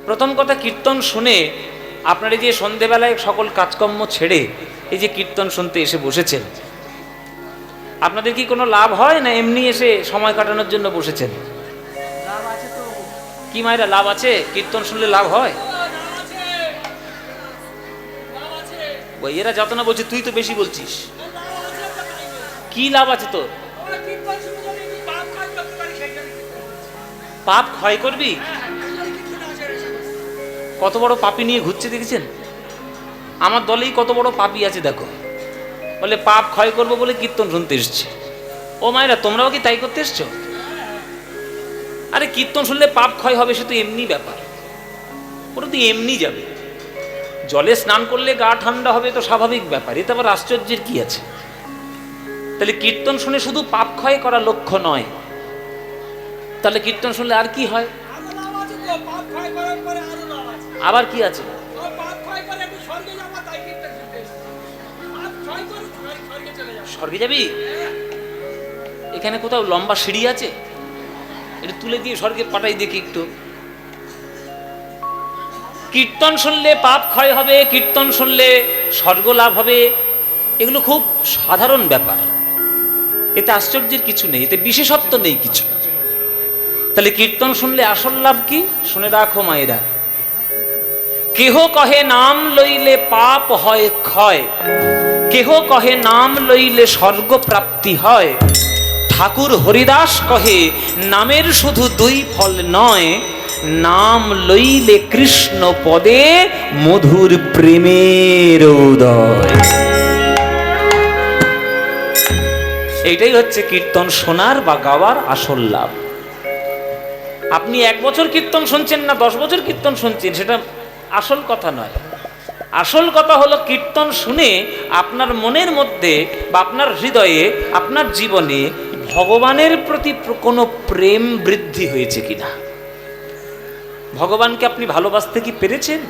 প্রথম কথা, কীর্তন শুনে আপনারা যে সন্ধেবেলায় সকল কাজকর্ম ছেড়ে এই যে কীর্তন শুনতে এসে বসেছেন, আপনাদের কি কোনো লাভ হয় না এমনি এসে সময় কাটানোর জন্য বসেছেন? লাভ আছে তো। কি মায়েরা, লাভ আছে? কীর্তন শুনলে লাভ হয়? ওই এরা যত না বলছে, তুই তো বেশি বলছিস। কি লাভ আছে তোর? পাপ ক্ষয় করবি? কত বড় পাপী নিয়ে ঘুরছে দেখেছেন? আমার দলেই কত বড় পাপী আছে দেখো, বলে পাপ ক্ষয় করবো বলে কীর্তন শুনতে এসছে। ও মায়েরা, তোমরাও কি তাই করতে এসছো? আরে কীর্তন শুনলে পাপ ক্ষয় হবে সে তো এমনি ব্যাপার, ওটা তো এমনি যাবে। জলে স্নান করলে গা ঠান্ডা হবে তো স্বাভাবিক ব্যাপার, এতে আবার আশ্চর্যের কি আছে? তাহলে কীর্তন শুনে শুধু পাপ ক্ষয় করা লক্ষ্য নয়, তাহলে কীর্তন শুনলে আর কি হয়? আবার কি আছে? স্বর্গে যাবি? এখানে কোথাও লম্বা সিঁড়ি আছে? এটা তুলে দিয়ে স্বর্গে পাঠাই দেখি একটু। কীর্তন শুনলে পাপ ক্ষয় হবে, কীর্তন শুনলে স্বর্গ লাভ হবে, এগুলো খুব সাধারণ ব্যাপার, এতে আশ্চর্যের কিছু নেই, এতে বিশেষত্ব নেই কিছু। তাহলে কীর্তন শুনলে আসল লাভ কি? শুনে রাখো মায়েরা, কেহ কহে নাম লইলে পাপ হয় ক্ষয়, কেহ কহে নাম লইলে স্বর্গ প্রাপ্তি হয়, ঠাকুর হরিদাস কহে নামের শুধু দুই ফল নয়, নাম লইলে কৃষ্ণ পদে মধুর প্রেমের উদয়। এইটাই হচ্ছে কীর্তন শোনার বা গাওয়ার আসল লাভ। আপনি 1 বছর কীর্তন শুনছেন না 10 বছর কীর্তন শুনছেন, সেটা আসল কথা নয়। আসল কথা হলো কীর্তন শুনে আপনার মনের মধ্যে বা আপনার হৃদয়ে, আপনার জীবনে ভগবানের প্রতি কোনো প্রেম বৃদ্ধি হয়েছে কিনা। ভগবানকে আপনি ভালোবাসতে কি পেরেছেন?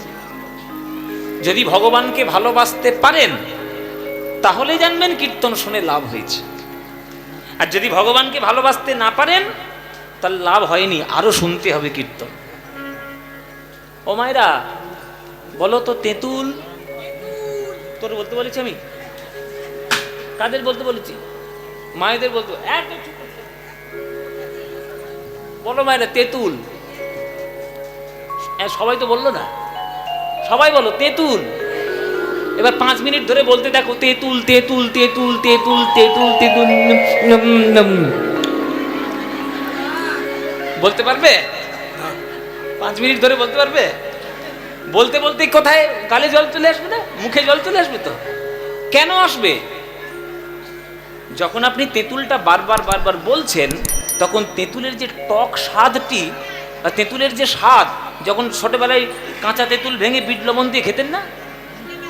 যদি ভগবানকে ভালোবাসতে পারেন তাহলে জানবেন কীর্তন শুনে লাভ হয়েছে। আর যদি ভগবানকে ভালোবাসতে না পারেন তাহলে লাভ হয়নি, আরো শুনতে হবে কীর্তন। ও মায়েরা বলো তো, তেঁতুল তোর বলতে বলেছি আমি? কাদের বলতে বলেছি? মায়েদের বলতে। বলো মায়েরা, তেঁতুল। সবাই তো বললো না, সবাই বলো তেঁতুল। এবার 5 মিনিট ধরে বলতে দেখো, তেঁতুল তেঁতুল তেঁতুল তেঁতুল তেঁতুল তেঁতুল। বলতে পারবে? 5 মিনিট ধরে বলতে পারবে? বলতে বলতে কোথায় গালে জল চলে আসবে না, মুখে জল চলে আসবে। তো কেন আসবে? যখন আপনি তেঁতুলটা বারবার বারবার বলছেন, তখন তেঁতুলের যে টক স্বাদটি, তেঁতুলের যে স্বাদ, যখন ছোটবেলায় কাঁচা তেঁতুল ভেঙে বিট লবণ দিয়ে খেতেন না,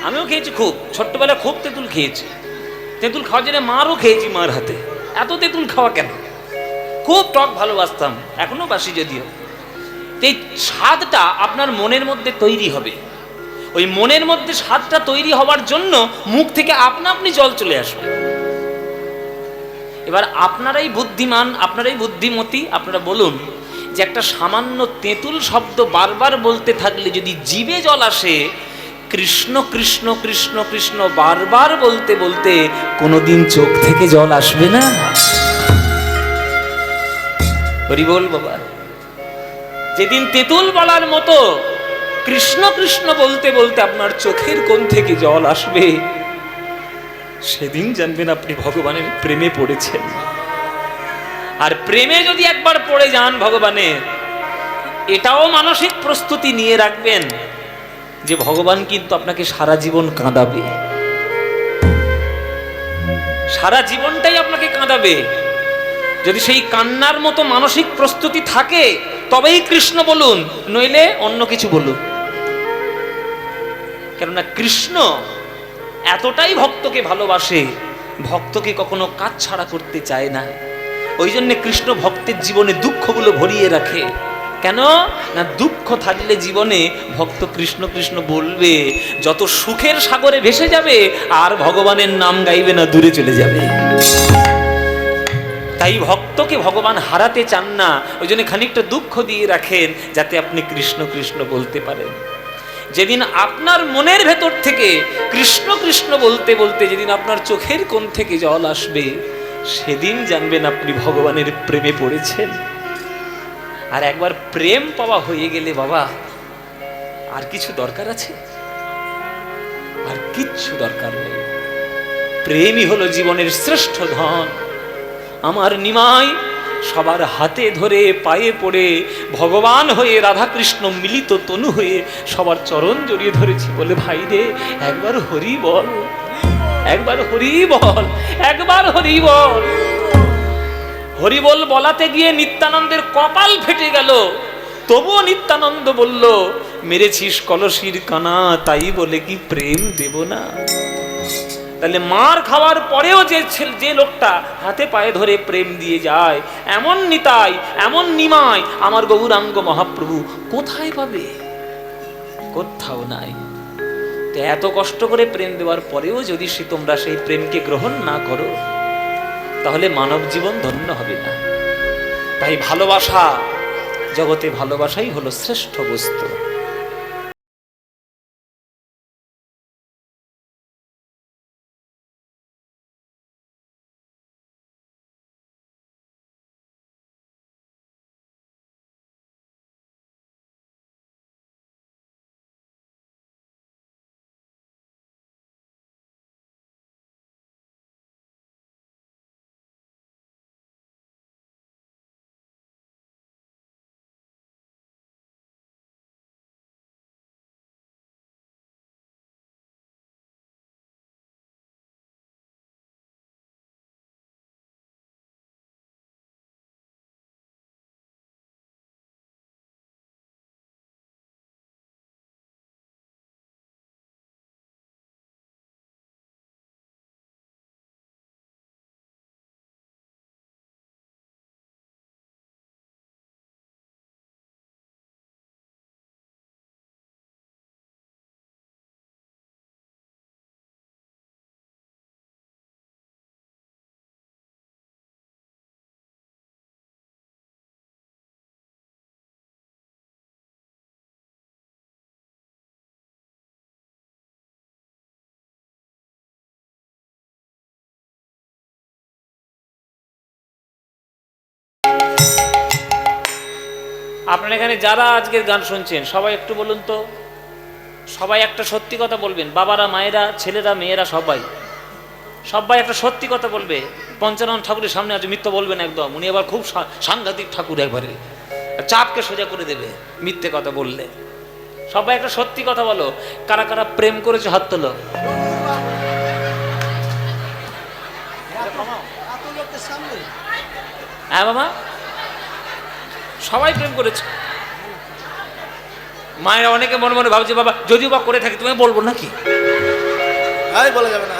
আমিও খেয়েছি, খুব ছোট্টবেলায় খুব তেঁতুল খেয়েছি। তেঁতুল খাওয়ার জন্য মারও খেয়েছি, মার হাতে। এত তেঁতুল খাওয়া কেন? খুব টক ভালোবাসতাম, এখনো বাসি যদিও। এই স্বাদটা আপনার মনের মধ্যে তৈরি হবে, ওই মনের মধ্যে স্বাদটা তৈরি হওয়ার জন্য মুখ থেকে আপনা আপনি জল চলে আসবে। এবার আপনারাই বুদ্ধিমান, আপনারাই বুদ্ধিমতী, আপনারা বলুন যে একটা সামান্য তেঁতুল শব্দ বারবার বলতে থাকলে যদি জিভে জল আসে, কৃষ্ণ কৃষ্ণ কৃষ্ণ কৃষ্ণ বারবার বলতে বলতে কোনোদিন চোখ থেকে জল আসবে না? হরি বল বাবা। যেদিন তেঁতুল বলার মতো কৃষ্ণ কৃষ্ণ বলতে বলতে আপনার চোখের কোণ থেকে জল আসবে, সেদিন জানবেন আপনি ভগবানের প্রেমে পড়েছেন। আর প্রেমে যদি একবার পড়ে যান ভগবানের, এটাও মানসিক প্রস্তুতি নিয়ে রাখবেন যে ভগবান কিন্তু আপনাকে সারা জীবন কাঁদাবে, সারা জীবনটাই আপনাকে কাঁদাবে। যদি সেই কান্নার মতো মানসিক প্রস্তুতি থাকে তবেই কৃষ্ণ বলুন, নইলে অন্য কিছু বলুন। কেননা কৃষ্ণ এতটাই ভক্তকে ভালোবাসে, ভক্তকে কখনো কাজ ছাড়া করতে চায় না। ওই জন্য কৃষ্ণ ভক্তের জীবনে দুঃখগুলো ভরিয়ে রাখে। কেন না, দুঃখ থাকলে জীবনে ভক্ত কৃষ্ণ কৃষ্ণ বলবে, যত সুখের সাগরে ভেসে যাবে আর ভগবানের নাম গাইবে না, দূরে চলে যাবে। তাই ভক্ত ভক্তকে ভগবান হারাতে চান না, ওই জন্য খানিকটা দুঃখ দিয়ে রাখেন যাতে আপনি কৃষ্ণ কৃষ্ণ বলতে পারেন। যেদিন আপনার মনের ভেতর থেকে কৃষ্ণ কৃষ্ণ বলতে বলতে যেদিন আপনার চোখের কোণ থেকে জল আসবে, সেদিন জানবেন আপনি ভগবানের প্রেমে পড়েছেন। আর একবার প্রেম পাওয়া হয়ে গেলে বাবা আর কিছু দরকার আছে? আর কিচ্ছু দরকার নেই। প্রেমই হলো জীবনের শ্রেষ্ঠ ধন। আমার নিমাই সবার হাতে ধরে পায়ে পড়ে ভগবান হয়ে রাধাকৃষ্ণ মিলিত তনু হয়ে সবার চরণ জড়িয়ে ধরেছি বলে, ভাই রে একবার হরি বল, একবার হরি বল, একবার হরি বল। হরি বল বলাতে গিয়ে নিত্যানন্দের কপাল ফেটে গেল, তবুও নিত্যানন্দ বলল, মেরেছিস কলসির কানা, তাই বলে কি প্রেম দেব না? তাহলে মার খাওয়ার পরেও যে লোকটা হাতে পায়ে ধরে প্রেম দিয়ে যায়, এমন নিতাই, এমন নিমাই আমার গৌরাঙ্গ মহাপ্রভু কোথায় পাবে? কোথাও নাই। তো এত কষ্ট করে প্রেম দেওয়ার পরেও যদি তোমরা সেই প্রেমকে গ্রহণ না করো, তাহলে মানব জীবন ধন্য হবে না। তাই ভালোবাসা, জগতে ভালোবাসাই হলো শ্রেষ্ঠ বস্তু। আপনারা এখানে যারা আজকের গান শুনছেন সবাই একটু বলুন তো, সবাই একটা সত্যি কথা বলবেন। বাবারা, মায়েরা, ছেলেরা, মেয়েরা সবাই সবাই একটা সত্যি কথা বলবে। পঞ্চানন ঠাকুরের সামনে আজ মিথ্যা বলবেন একদম। উনি আবার খুব সাংঘাতিক ঠাকুর, একবারে চাপকে সোজা করে দেবে মিথ্যে কথা বললে। সবাই একটা সত্যি কথা বলো। কারা কারা প্রেম করেছে হাত তোলো। হ্যাঁ বাবা, সবাই প্রেম করেছে। মায়েরা অনেকে মনে মনে ভাবছে, বাবা যদিও বা করে থাকি তুমি বলবো নাকি? বলা যাবে না।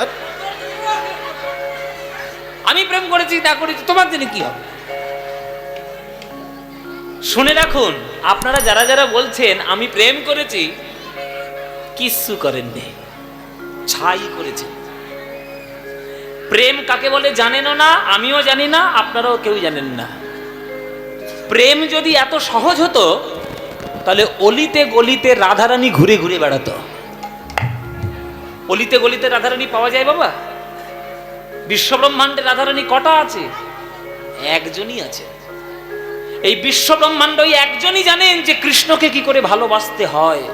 আমি প্রেম করেছি না করেছি তোমার জন্য কি হবে? শুনে রাখুন, আপনারা যারা যারা বলছেন আমি প্রেম করেছি, কিচ্ছু করেননি, ছাই করেছে। প্রেম কাকে বলে জানেনও না, আমিও জানি না, আপনারাও কেউ জানেন না। প্রেম যদি এত সহজ হতো, তাহলে অলিতে গলিতে রাধারানী ঘুরে ঘুরে বেড়াতো। অলিতে গলিতে রাধারানী পাওয়া যায় বাবা? বিশ্বব্রহ্মাণ্ডে রাধারানী কটা আছে? একজনই আছে। এই বিশ্বব্রহ্মাণ্ড ওই একজনই জানেন যে কৃষ্ণকে কি করে ভালোবাসতে হয়।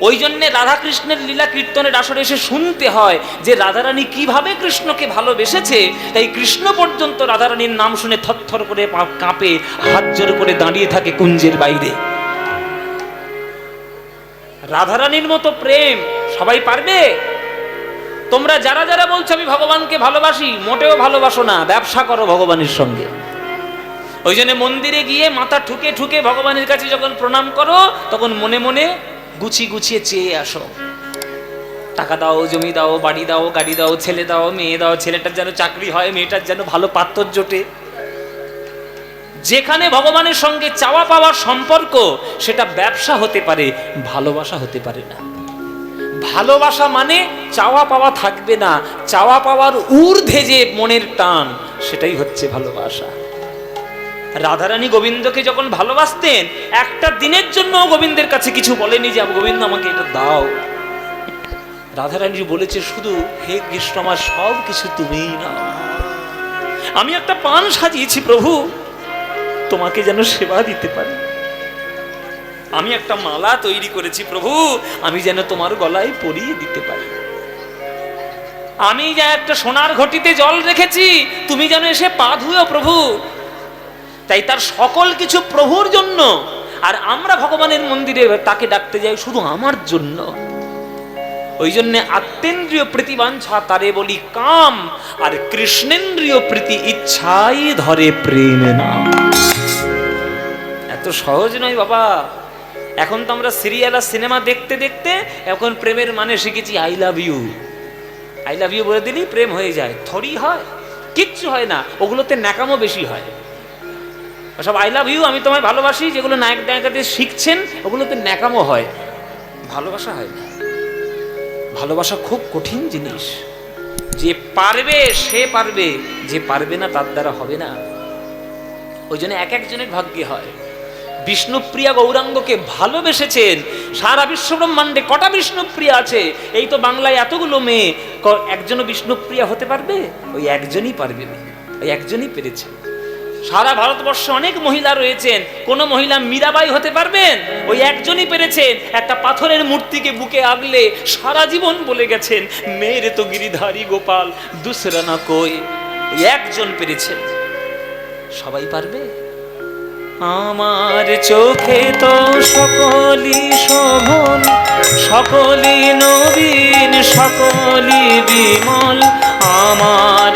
ওই জন্য রাধা কৃষ্ণের লীলা কীর্তনের আসরে এসে শুনতে হয় যে রাধারানী কিভাবে কৃষ্ণকে ভালোবেসেছে। তাই কৃষ্ণ পর্যন্ত রাধারানীর নাম শুনে থরথর করে কাঁপে, হাত জোর করে দাঁড়িয়ে থাকে কুঞ্জের বাইরে। রাধারানীর মতো প্রেম সবাই পারবে? তোমরা যারা যারা বলছো আমি ভগবানকে ভালোবাসি, মোটেও ভালোবাসো না, ব্যবসা করো ভগবানের সঙ্গে। ওই জন্য মন্দিরে গিয়ে মাথা ঠুকে ঠুকে ভগবানের কাছে যখন প্রণাম করো, তখন মনে মনে গুছিয়ে গুছিয়ে চেয়ে আসো। টাকা দাও, জমি দাও, বাড়ি দাও, গাড়ি দাও, ছেলে দাও, মেয়ে দাও, ছেলেটার যেন চাকরি হয়, মেয়েটার যেন ভালো পাত্র জোটে। যেখানে ভগবানের সঙ্গে চাওয়া পাওয়ার সম্পর্ক, সেটা ব্যবসা হতে পারে, ভালোবাসা হতে পারে না। ভালোবাসা মানে চাওয়া পাওয়া থাকবে না, চাওয়া পাওয়ার ঊর্ধ্বে যে মনের টান, সেটাই হচ্ছে ভালোবাসা। রাধারানী গোবিন্দকে যখন ভালোবাসতেন, একটা দিনের জন্য গোবিন্দের কাছে কিছু বলেনি যে গোবিন্দ আমাকে এটা দাও। রাধারানী বলেছে শুধু, হে কৃষ্ণ আমার সব কিছু তুমিই নাও। আমি একটা পান সাজিয়েছি প্রভু, তোমাকে যেন সেবা দিতে পারি। আমি একটা মালা তৈরি করেছি প্রভু, আমি যেন তোমার গলায় পরিয়ে দিতে পারি। আমি যা একটা সোনার ঘটিতে জল রেখেছি, তুমি যেন এসে পা ধুও প্রভু। তাই তার সকল কিছু প্রভুর জন্য, আর আমরা ভগবানের মন্দিরে তাকে ডাকতে যাই শুধু আমার জন্য। ওই জন্য আত্মেন্দ্রিয় প্রীতিবাঞ্ছা তারে বলি কাম, আর কৃষ্ণেন্দ্রিয় প্রীতি ইচ্ছাই ধরে প্রেম নাম। এত সহজ নয় বাবা। এখন তো আমরা সিরিয়াল আর সিনেমা দেখতে দেখতে এখন প্রেমের মানে শিখেছি I love you. I love you বলে দিলেই প্রেম হয়ে যায়। থরি হয়? কিচ্ছু হয় না, ওগুলোতে ন্যাকামো বেশি হয়। সব আই লাভ ইউ, আমি তোমায় ভালোবাসি, যেগুলো নায়ক নায়িকাদের শিখছেন ওগুলোতে ন্যাকামো হয়, ভালোবাসা হয় না। ভালোবাসা খুব কঠিন জিনিস। যে পারবে সে পারবে, যে পারবে না তার দ্বারা হবে না। ওই জন্য এক একজনের ভাগ্যে হয়। বিষ্ণুপ্রিয়া গৌরাঙ্গকে ভালোবেসেছেন। সারা বিশ্ব ব্রহ্মাণ্ডে কটা বিষ্ণুপ্রিয়া আছে? এই তো বাংলায় এতগুলো মেয়ে, একজনও বিষ্ণুপ্রিয়া হতে পারবে? ওই একজনই পারবে, ওই একজনই পেরেছে। সারা ভারতবর্ষে অনেক মহিলা রয়েছেন, কোন মহিলা মীরাবাই হতে পারবেন? ওই একজনই পেরেছেন। একটা পাথরের মূর্তিকে বুকে আগলে সারা জীবন বলে গেছেন, মেরে তো গিরিধারী গোপাল দুসরা না কই। ওই একজন পেরেছেন। সবাই পারবে? আমার চোখে তো সকলি শোভন, সকলি নবীন, সকলি বিমল। আমার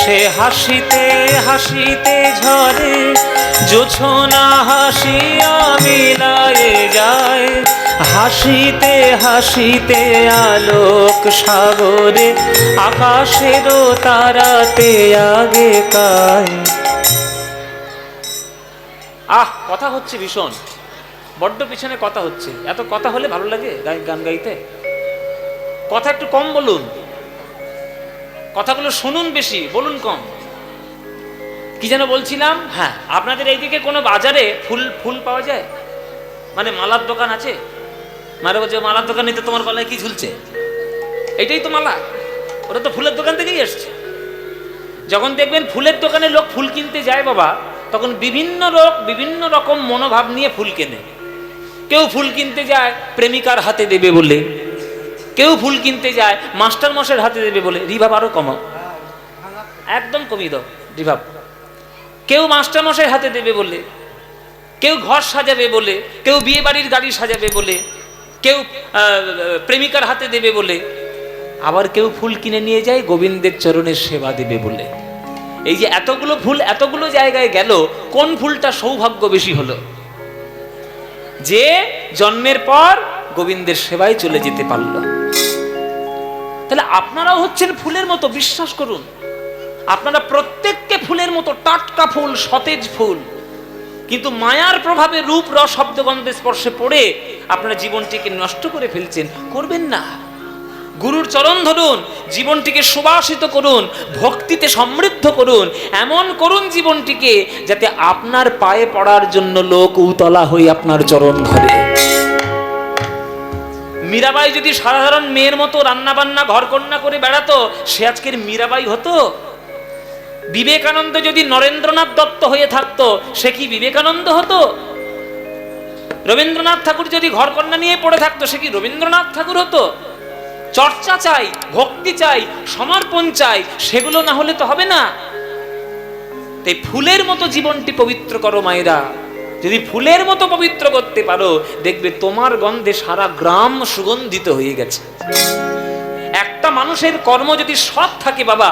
সে হাসিতে হাসিতে ঝরে, জোছনা হাসিয়া মিলায়ে যায়। হাসিতে হাসিতে আলোক সাগরে, আকাশেরও তারাতে আগে কায়। কথা হচ্ছে ভীষণ, বড্ড পিছনে কথা হচ্ছে। এত কথা হলে ভালো লাগে গান গাইতে? কথা একটু কম বলুন, কথাগুলো শুনুন বেশি, বলুন কম। কি যেন বলছিলাম? হ্যাঁ, আপনাদের এইদিকে কোনো বাজারে ফুল পাওয়া যায়? মানে মালার দোকান আছে? মারা বলছে মালার দোকান নিতে তোমার গলায় কি ঝুলছে? এটাই তো মালা। ওটা তো ফুলের দোকান থেকেই এসছে। যখন দেখবেন ফুলের দোকানে লোক ফুল কিনতে যায় বাবা, তখন বিভিন্ন লোক বিভিন্ন রকম মনোভাব নিয়ে ফুল কেনে। কেউ ফুল কিনতে যায় প্রেমিকার হাতে দেবে বলে, কেউ ফুল কিনতে যায় মাস্টার মশাইয়ের হাতে দেবে বলে। রিভাব আরো কমাও, একদম কমিয়ে দাও রিভাব। কেউ মাস্টার মশাইয়ের হাতে দেবে বলে, কেউ ঘর সাজাবে বলে, কেউ বিয়ে বাড়ির গাড়ি সাজাবে বলে, কেউ প্রেমিকার হাতে দেবে বলে, আবার কেউ ফুল কিনে নিয়ে যায় গোবিন্দের চরণের সেবা দেবে বলে। এই যে এতগুলো ফুল এতগুলো জায়গায় গেল, কোন ফুলটা সৌভাগ্য বেশি হলো? যে জন্মের পর গোবিন্দের সেবায় চলে যেতে পারল। তাহলে আপনারাও হচ্ছেন ফুলের মতো, বিশ্বাস করুন। আপনারা প্রত্যেককে ফুলের মতো, টাটকা ফুল, সতেজ ফুল। কিন্তু মায়ার প্রভাবে রূপ রস শব্দ গন্ধে স্পর্শে পড়ে আপনারা জীবনটিকে নষ্ট করে ফেলছেন। করবেন না। গুরুর চরণ ধরুন, জীবনটিকে সুবাসিত করুন, ভক্তিতে সমৃদ্ধ করুন। এমন করুন জীবনটিকে যাতে আপনার পায়ে পড়ার জন্য লোক উতলা হয়ে আপনার চরণ ধরে। মীরাবাই যদি সাধারণ মেয়ের মতো রান্না বান্না ঘর কন্যা করে বেড়াতো, সে আজকের মীরাবাই হতো? বিবেকানন্দ যদি নরেন্দ্রনাথ দত্ত হয়ে থাকতো, সে কি বিবেকানন্দ হতো? রবীন্দ্রনাথ ঠাকুর যদি ঘর কন্যা নিয়ে পড়ে থাকতো, সে কি রবীন্দ্রনাথ ঠাকুর হতো? চর্চা চাই, ভক্তি চাই, সমর্পণ চাই, সেগুলো না হলে তো হবে না। তাই ফুলের মতো জীবনটি পবিত্র করো মায়েরা। যদি ফুলের মতো পবিত্র করতে পারো, দেখবে তোমার গন্ধে সারা গ্রাম সুগন্ধিত হয়ে গেছে। একটা মানুষের কর্ম যদি সৎ থাকে বাবা,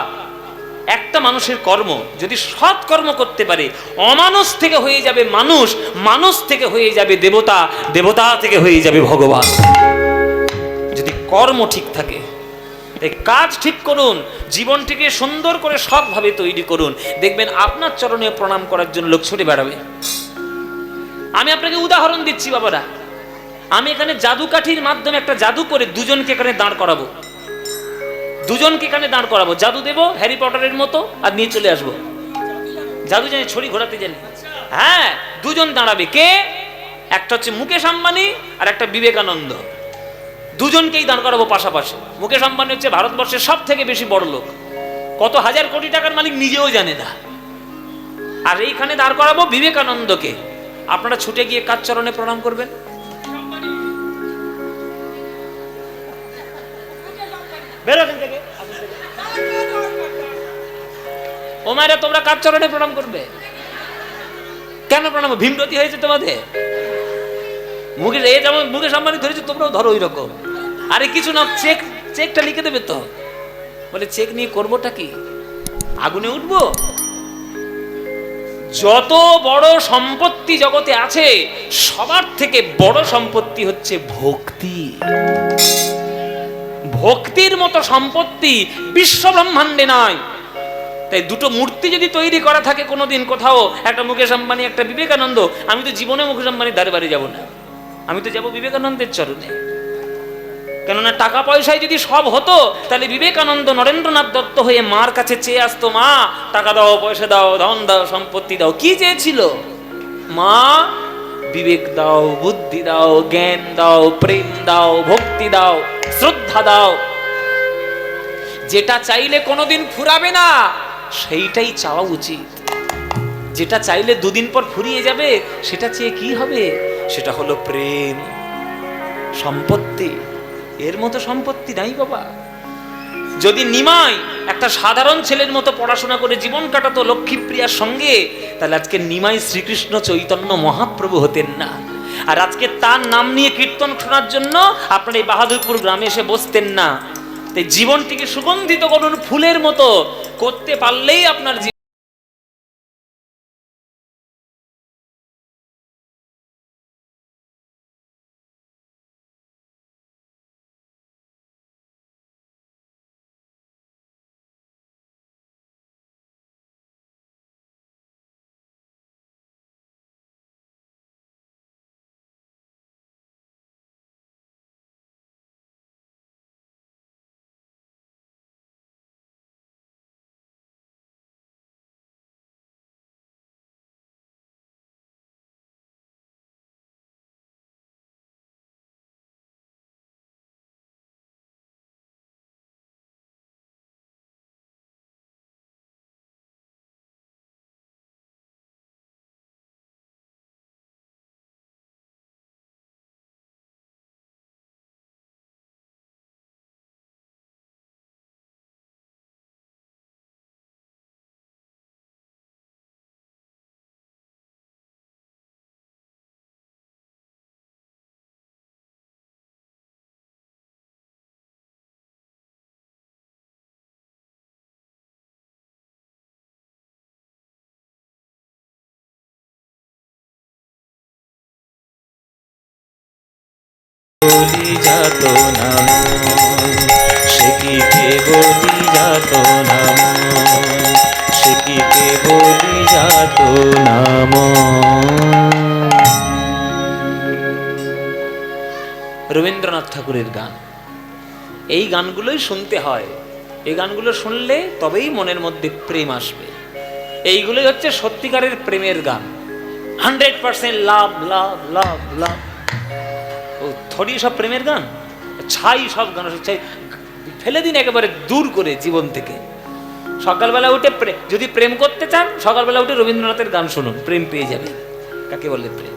একটা মানুষের কর্ম যদি সৎ কর্ম করতে পারে, অমানুষ থেকে হয়ে যাবে মানুষ, মানুষ থেকে হয়ে যাবে দেবতা, দেবতা থেকে হয়ে যাবে ভগবান, যদি কর্ম ঠিক থাকে। তাই কাজ ঠিক করুন, জীবনটিকে সুন্দর করে সৎভাবে তৈরি করুন, দেখবেন আপনার চরণে প্রণাম করার জন্য লোক ছুটে বেড়াবে। আমি আপনাকে উদাহরণ দিচ্ছি বাবারা, আমি এখানে জাদুকাঠির মাধ্যমে একটা জাদু করে দুজনকে এখানে দাঁড় করাবো, দুজনকে এখানে দাঁড় করাবো, জাদু দেবো হ্যারি পটারের মতো, আর নিয়ে চলে আসবো। জাদু জানি, ছড়ি ঘোরাতে জানি। হ্যাঁ, দুজন দাঁড়াবে। কে? একটা হচ্ছে মুকেশ আম্বানি আর একটা বিবেকানন্দ। দুজনকেই দাঁড় করাবো পাশাপাশি। মুকেশ আম্বানি হচ্ছে ভারতবর্ষের সব থেকে বেশি বড় লোক, কত হাজার কোটি টাকার মালিক নিজেও জানে না। আর এইখানে দাঁড় করাবো বিবেকানন্দকে। আপনারা ছুটে গিয়ে কার চরণে প্রণাম করবেন? ও মায়েরা, তোমরা কার চরণে প্রণাম করবে? কেন প্রণাম? ভীমরতি হয়েছে তোমাদের? মুকেশ, এই যেমন মুকেশ আম্বানি ধরেছে, তোমরাও ধরো ওই রকম। আরে কিছু না, চেকটা লিখে দেবে তো। বলে চেক নিয়ে করবোটা কি? আগুনে উঠবো? যত বড় সম্পত্তি জগতে আছে, সবার থেকে বড় সম্পত্তি হচ্ছে ভক্তি। ভক্তির মতো সম্পত্তি বিশ্ব ব্রহ্মাণ্ডে নাই। তাই দুটো মূর্তি যদি তৈরি করা থাকে কোনোদিন কোথাও, একটা মুকেশ আম্বানি একটা বিবেকানন্দ, আমি তো জীবনে মুকেশ আম্বানির দ্বারে বাড়ি যাবো না, আমি তো যাবো বিবেকানন্দের চরণে। কেননা টাকা পয়সায় যদি সব হতো, তাহলে বিবেকানন্দ নরেন্দ্রনাথ দত্ত হয়ে মার কাছে চেয়ে আসতো, মা টাকা দাও, পয়সা দাও, ধন দাও, সম্পত্তি দাও। কি চেয়েছিল? মা বিবেক দাও, বুদ্ধি দাও, জ্ঞান দাও, প্রেম দাও, ভক্তি দাও, শ্রদ্ধা দাও। যেটা চাইলে কোনোদিন ফুরাবে না, সেইটাই চাওয়া উচিত। যেটা চাইলে দুদিন পর ফুরিয়ে যাবে, সেটা চেয়ে কি হবে? সেটা হলো প্রেম, সম্পত্তি। এর মতো সম্পত্তি নাই বাবা। যদি নিমাই একটা সাধারণ ছেলের মতো পড়াশোনা করে জীবন কাটাতো লক্ষ্মীপ্রিয়ার সঙ্গে, তাহলে আজকে নিমাই শ্রীকৃষ্ণ চৈতন্য মহাপ্রভু হতেন না। আর আজকে তার নাম নিয়ে কীর্তন শোনার জন্য আপনার এই বাহাদুরপুর গ্রামে এসে বসতেন না। তাই জীবনটিকে সুগন্ধিত করুন ফুলের মতো, করতে পারলেই আপনার বলি যাত নাম, সে কি কেবলি যাত নাম, সে কি কেবলি যাত নাম। রবীন্দ্রনাথ ঠাকুরের গান। এই গানগুলোই শুনতে হয়। এই গানগুলো শুনলে তবেই মনের মধ্যে প্রেম আসবে। এইগুলোই হচ্ছে সত্যিকারের প্রেমের গান। 100% লাভ লাভ লাভ লাভ। ও থরি সব প্রেমের গান, ছাই সব গান ছাই ফেলে দিন একেবারে দূর করে জীবন থেকে। সকালবেলা উঠে যদি প্রেম করতে চান, সকালবেলা উঠে রবীন্দ্রনাথের গান শুনুন, প্রেম পেয়ে যাবে। কাকে বলে প্রেম?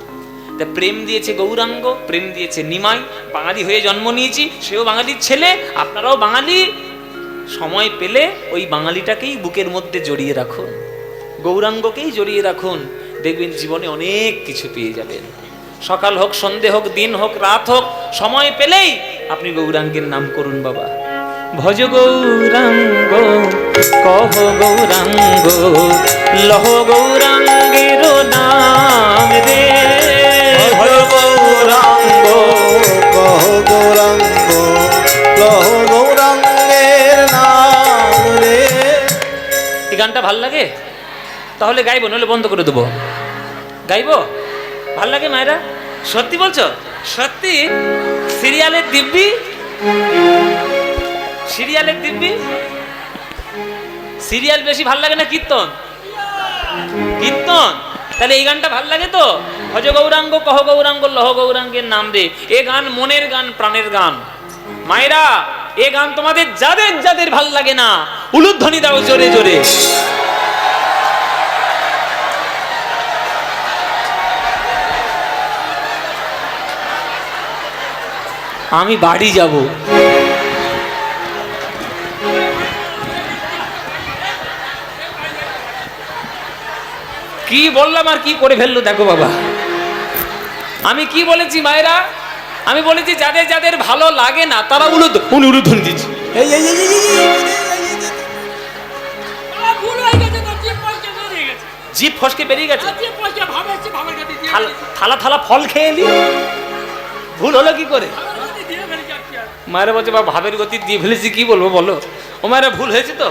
তা প্রেম দিয়েছে গৌরাঙ্গ, প্রেম দিয়েছে নিমাই। বাঙালি হয়ে জন্ম নিয়েছি, সেও বাঙালির ছেলে, আপনারাও বাঙালি। সময় পেলে ওই বাঙালিটাকেই বুকের মধ্যে জড়িয়ে রাখুন, গৌরাঙ্গকেই জড়িয়ে রাখুন, দেখবেন জীবনে অনেক কিছু পেয়ে যাবেন। সকাল হোক, সন্ধে হোক, দিন হোক, রাত হোক, সময় পেলেই আপনি গৌরাঙ্গের নাম করুন বাবা। ভজ গৌরাঙ্গ কহ গৌরাঙ্গ, লহ গৌরাঙ্গের নাম রে। ভজ গৌরাঙ্গ কহ গৌরাঙ্গ, লহ গৌরাঙ্গের নাম রে। এই গানটা ভাল লাগে? তাহলে গাইবো, নইলে বন্ধ করে দেবো। গাইবো? ভাল লাগে মায়েরা? সত্যি বলছো? সত্যি? সিরিয়ালের দিব্যি, সিরিয়ালের দিব্যি। সিরিয়াল বেশি ভাল লাগে না কীর্তন? কীর্তন। তাহলে এই গানটা ভাল লাগে তো? ভজ গৌরাঙ্গ কহ গৌরাঙ্গ, লহ গৌরাঙ্গের নাম রে। এ গান মনের গান, প্রাণের গান। মায়েরা, এ গান তোমাদের যাদের যাদের ভাল লাগে না, উলুধ্বনি দাও জোরে জোরে। আমি বাড়ি যাব। কি বললাম আর কি করে ফেললো দেখো বাবা। আমি কি বলেছি মায়েরা? আমি বলেছি যাদের যাদের ভালো লাগে না তারা উলুধ্বনি দিচ্ছে। এই এই এই, এই, এই, জিভ ফসকে বেরিয়ে গেছে। থালা থালা ফল খেয়ে এলি, ভুল হলো কি করে? মায়েরা বলছে বা ভাবের গতি দিয়ে ফেলেছি, কি বলবো বলো। ও মায়েরা, ভুল হয়েছে তো,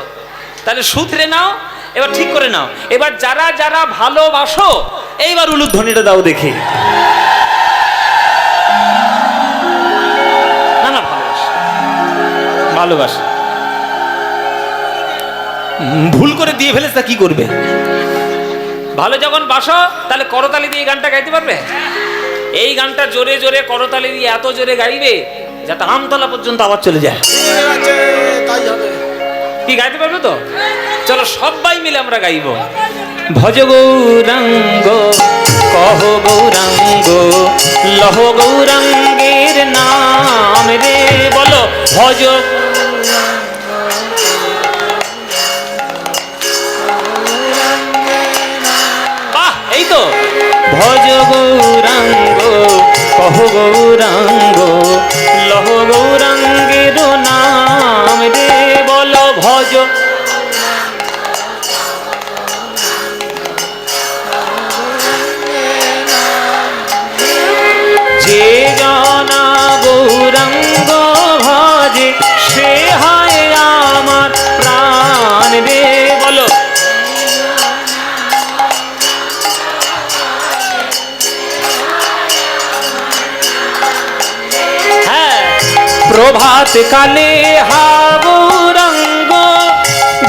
তাহলে সুধরে নাও, এবার ঠিক করে নাও। এবার যারা যারা ভালোবাসো এইবার উলুধ্বনিটা দাও দেখি। না না, ভালোবাসো, ভালোবাসো। ভুল করে দিয়ে ফেলেছে তা কি করবে? ভালো যখন বাসো তাহলে করতালি দিয়ে গানটা গাইতে পারবে। এই গানটা জোরে জোরে করতালি দিয়ে এত জোরে গাইবে যাতে আমতলা পর্যন্ত আওয়াজ চলে যায়। ঠিক আছে, তাই হবে। কি গাইতে পারবে তো? চলো সবাই মিলে আমরা গাইব। ভজ গৌরাঙ্গ কহ গৌরাঙ্গ, লহ গৌরাঙ্গের নাম রে। বলো ভজ। বাহ, এই তো। ভজ গৌরাঙ্গ কহ গৌরাঙ্গ, লহ গৌরাঙ্গের নাম রে। বলো ভজ। যে জনা গৌরাঙ্গ ভজে সে হয় আমার প্রাণ রে। বলো হ্যাঁ। প্রভাত কালে হা গৌরাঙ্গ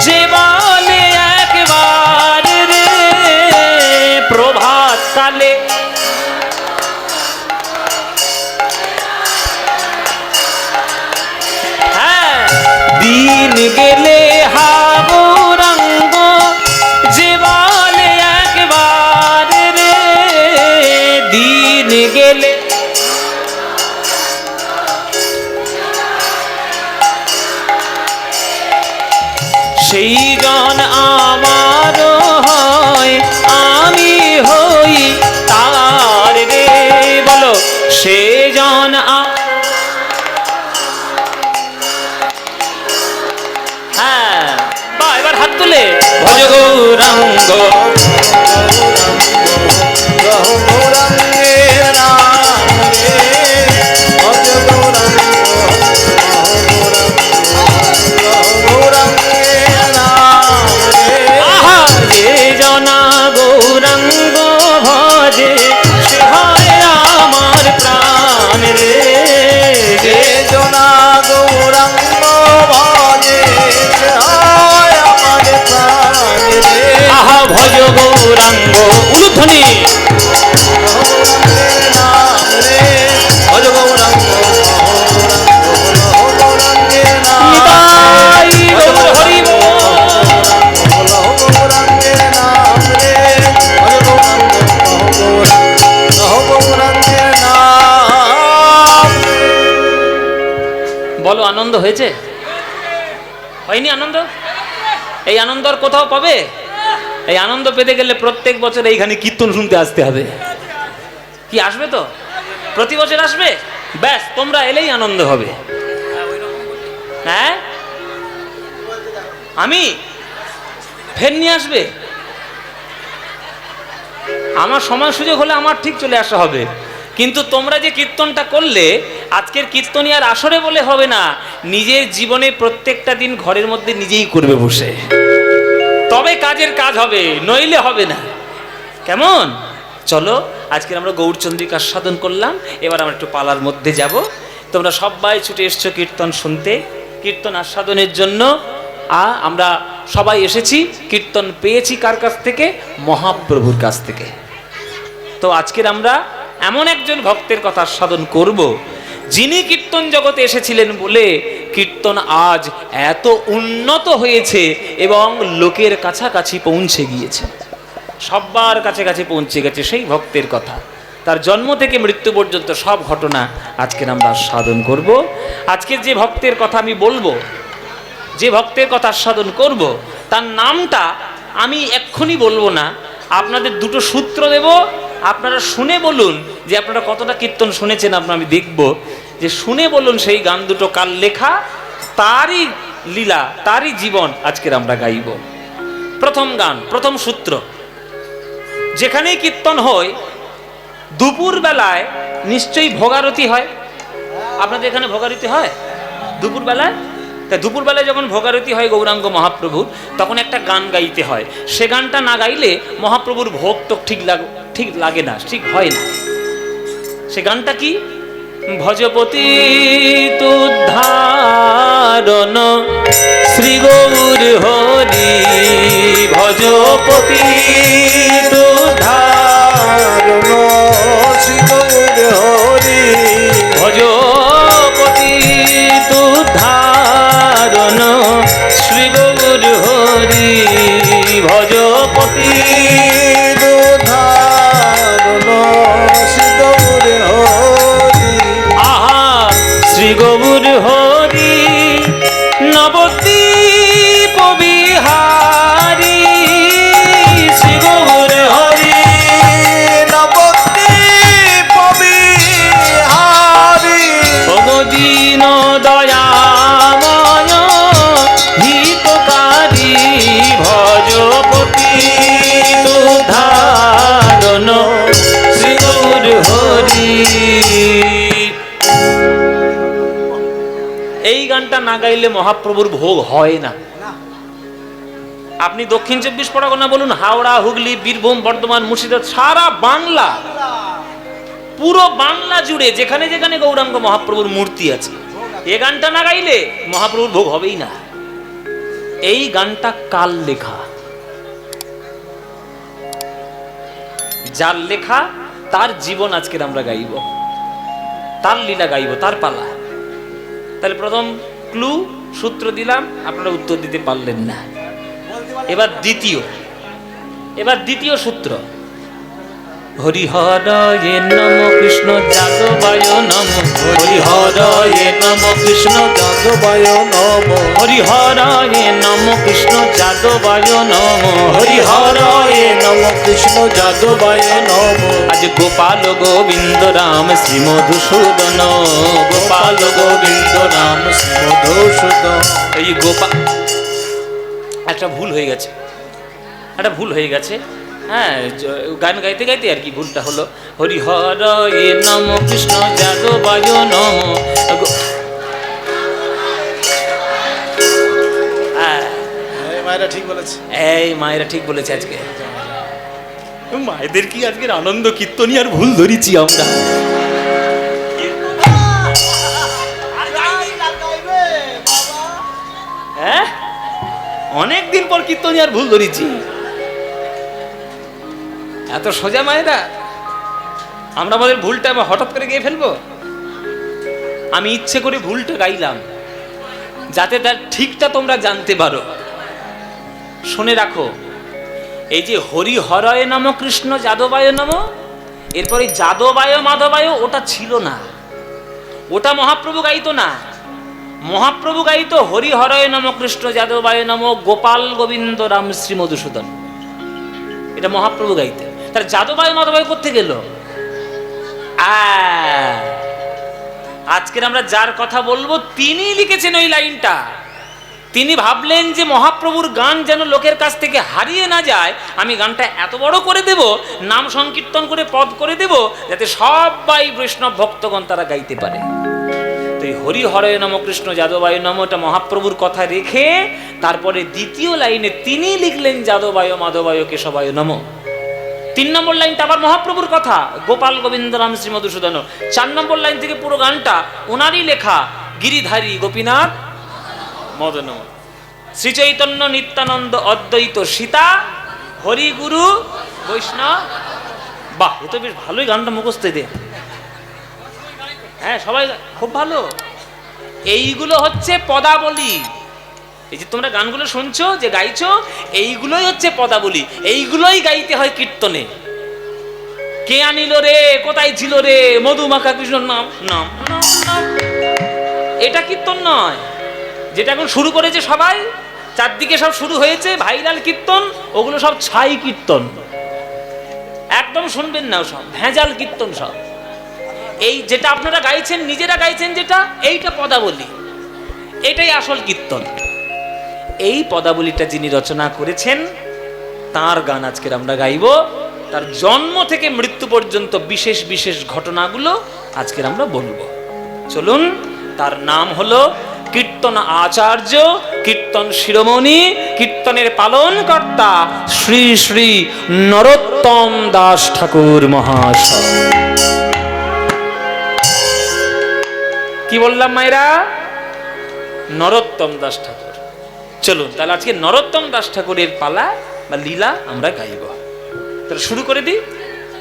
যে বলে একবার রে। প্রভাত কালে দিন গেলে হা গৌরাঙ্গ যে বলে একবার রে। দিন গেলে সেই জন আমার হয়, আমি হই তার রে। বলো সে জন হ্যাঁ। বা এবার হাত তুলে ভজ গৌরাঙ্গ লহ গৌরাঙ্গের নাম রে। ভজ গৌরাঙ্গ লহ গৌরাঙ্গের নাম রে। আহা, যে জনা গৌরাঙ্গ ভজে সে হয় আমার প্রাণ রে। যে জনা গৌরাঙ্গ ভজে সে হয় আমার প্রাণ রে। আহা, ভজ আনন্দ হয়েছে? হয়নি আনন্দ? এই আনন্দ আর কোথাও পাবে? এই আনন্দ পেতে গেলে প্রত্যেক বছর এইখানে কীর্তন শুনতে আসতে হবে। কি আসবে তো? প্রতি বছর আসবে? ব্যাস, তোমরা এলেই আনন্দ হবে। হ্যাঁ, আমি ফের নিয়ে আসবে? আমার সময় সুযোগ হলে আমার ঠিক চলে আসা হবে। কিন্তু তোমরা যে কীর্তনটা করলে, আজকের কীর্তনই আর আসরে বলে হবে না, নিজের জীবনে প্রত্যেকটা দিন ঘরের মধ্যে নিজেই করবে বসে, তবে কাজের কাজ হবে, নইলে হবে না। কেমন? চলো, আজকে আমরা গৌরচন্দ্রিকা আস্বাদন করলাম, এবার আমরা একটু পালার মধ্যে যাব। তোমরা সবাই ছুটে এসছো কীর্তন শুনতে, কীর্তন আস্বাদনের জন্য। আমরা সবাই এসেছি, কীর্তন পেয়েছি কার কাছ থেকে? মহাপ্রভুর কাছ থেকে। তো আজকের আমরা এমন একজন ভক্তের কথা আস্বাদন করব, যিনি কীর্তন জগতে এসেছিলেন বলে কীর্তন আজ এত উন্নত হয়েছে এবং লোকের কাছাকাছি পৌঁছে গিয়েছে, সবার কাছে কাছে পৌঁছে গেছে। সেই ভক্তের কথা, তার জন্ম থেকে মৃত্যু পর্যন্ত সব ঘটনা আজকের আমরা আস্বাদন করব। আজকের যে ভক্তের কথা আমি বলবো, যে ভক্তের কথা আস্বাদন করব, তার নামটা আমি এক্ষুনি বলবো না, আপনাদের দুটো সূত্র দেব, আপনারা শুনে বলুন যে আপনারা কতটা কীর্তন শুনেছেন। আমি দেখব যে শুনে বলুন সেই গান দুটো কার লেখা, তারই লীলা, তারই জীবন আজকের আমরা গাইব। প্রথম গান, প্রথম সূত্র, যেখানেই কীর্তন হয় দুপুর বেলায় নিশ্চয়ই ভোগারতি হয়। আপনাদের এখানে ভোগারতি হয় দুপুর বেলায়? তা দুপুর বেলায় যখন ভোগারতি হয় গৌরাঙ্গ মহাপ্রভুর, তখন একটা গান গাইতে হয়। সে গানটা না গাইলে মহাপ্রভুর ভোগ তো ঠিক লাগে না, ঠিক হয় না। সে গানটা কি? ভজপতি তুদ্ধারণ শ্রী গৌর হরি, ভজপতি তুদ্ধারণ শ্রী গৌর হরি, ভজপতি তুদ্ধারণ শ্রী গৌর হরি, ভজপতি দুধারণ শ্রী গৌর হরি। আহা শ্রী গৌর হরি নবদ্বীপ বিহারী, শ্রী গৌর হরি নবদ্বীপ বিহারী। ভগদীন দয়াময় হিতকারী, ভজপতি তুধারণ শ্রী গৌর হরি। এই গানটা না গাইলে মহাপ্রভুর ভোগ হয় না। আপনি দক্ষিণ 24 পরগনা বলুন, হাওড়া, হুগলি, বীরভূম, বর্ধমান, মুর্শিদাবাদ, সারা বাংলা, পুরো বাংলা জুড়ে যেখানে যেখানে গৌরাঙ্গ মহাপ্রভুর মূর্তি আছে, এই গানটা না গাইলে মহাপ্রভুর ভোগ হবেই না। এই গানটা কার লেখা? যার লেখা তার জীবন আজকের আমরা গাইব, তার লীলা গাইব, তার পালা। তাহলে প্রথম ক্লু সূত্র দিলাম, আপনারা উত্তর দিতে পারলেন না। এবার দ্বিতীয় সূত্র, হরিহরয়ে নম কৃষ্ণ যাদবায় নম, হরিহরয়ে নম কৃষ্ণ যাদবায় নম, হরিহরয়ে নম কৃষ্ণ যাদবায় নম, হরিহরয়ে নম কৃষ্ণ যাদবায় নম। আজ গোপাল গোবিন্দ রাম শ্রী মধুসূদন, গোপাল গোবিন্দ রাম শ্রী মধুসূদন। এই গোপাল, একটা ভুল হয়ে গেছে, হ্যাঁ, গান গাইতে গাইতে আর কি ভুলটা হলো। হরিহরয়ে নম কৃষ্ণ যাদবায় নম, মায়েরা ঠিক বলেছে, এই মায়েরা ঠিক বলেছে। আজকে মায়েদের কি আজকের আনন্দ কীর্তনী আর ভুল ধরেছি আমরা। হ্যাঁ, অনেকদিন পর কীর্তনী আর ভুল ধরেছি। এত সোজা মায়েরা, আমরা আমাদের ভুলটা হঠাৎ করে গিয়ে ফেলবো। আমি ইচ্ছে করে ভুলটা গাইলাম যাতে তার ঠিকটা তোমরা জানতে পারো। শুনে রাখো, এই যে হরি হরয়ে নম কৃষ্ণ যাদবায় নম, এরপরে যাদবায় মাধবায় ওটা ছিল না, ওটা মহাপ্রভু গাইতো না। মহাপ্রভু গাইত হরি হরয় নম কৃষ্ণ যাদবায় নম গোপাল গোবিন্দ রাম শ্রী মধুসূদন, এটা মহাপ্রভু গাইতেন। তার যাদবায় মাধবায় করতে গেল। আজকের আমরা যার কথা বলবো তিনি লিখেছেন ওই লাইনটা। তিনি ভাবলেন যে মহাপ্রভুর গান যেন লোকের কাছ থেকে হারিয়ে না যায়, আমি গানটা এত বড় করে দেব, নাম সংকীর্তন করে পদ করে দেব, যাতে সবাই বৈষ্ণব ভক্তগণ তারা গাইতে পারে। তো এই হরি হরয় নম কৃষ্ণ যাদবায় নম, এটা মহাপ্রভুর কথা রেখে তারপরে দ্বিতীয় লাইনে তিনি লিখলেন যাদবায় মাধবায় কেশবায় নম। 3 নম্বর লাইনটা আবার মহাপ্রভুর কথা, গোপাল গোবিন্দ রাম শ্রী মধুসূদন। 4 নম্বর লাইন থেকে পুরো গানটা ওনারই লেখা, গিরিধারী গোপীনাথ মদন, শ্রী চৈতন্য নিত্যানন্দ অদ্বৈত সীতা হরি গুরু বৈষ্ণব। বাহ, এ তো বেশ ভালোই গানটা মুখস্থ দে। হ্যাঁ, সবাই খুব ভালো। এইগুলো হচ্ছে পদাবলী। এই যে তোমরা গানগুলো শুনছো, যে গাইছো, এইগুলোই হচ্ছে পদাবলী। এইগুলোই গাইতে হয় কীর্তনে। কে আনিল রে, কোথায় ছিল রে, মধুমাখা কৃষ্ণ নাম নাম নাম নাম, এটা কীর্তন নয়। যেটা এখন শুরু করেছে সবাই, চারদিকে সব শুরু হয়েছে ভাইরাল কীর্তন, ওগুলো সব ছাই কীর্তন। একদম শুনবেন না, সব ভেজাল কীর্তন সব। এই যেটা আপনারা গাইছেন, নিজেরা গাইছেন যেটা, এইটা পদাবলী, এটাই আসল কীর্তন। এই পদাবলীটা যিনি রচনা করেছেন তার গান আজকের আমরা গাইব। তার জন্ম থেকে মৃত্যু পর্যন্ত বিশেষ বিশেষ ঘটনাগুলো আজকের আমরা বলবো। চলুন, তার নাম হলো কীর্তন আচার্য, কীর্তন শিরোমণি, কীর্তনের পালনকর্তা শ্রী শ্রী নরোত্তম দাস ঠাকুর মহাশয়। কি বললাম মায়েরা? নরোত্তম দাস ঠাকুর। চলুন তাহলে আজকে নরোত্তম দাস ঠাকুরের পালা বা লীলা আমরা গাইব। তাহলে শুরু করে দিই,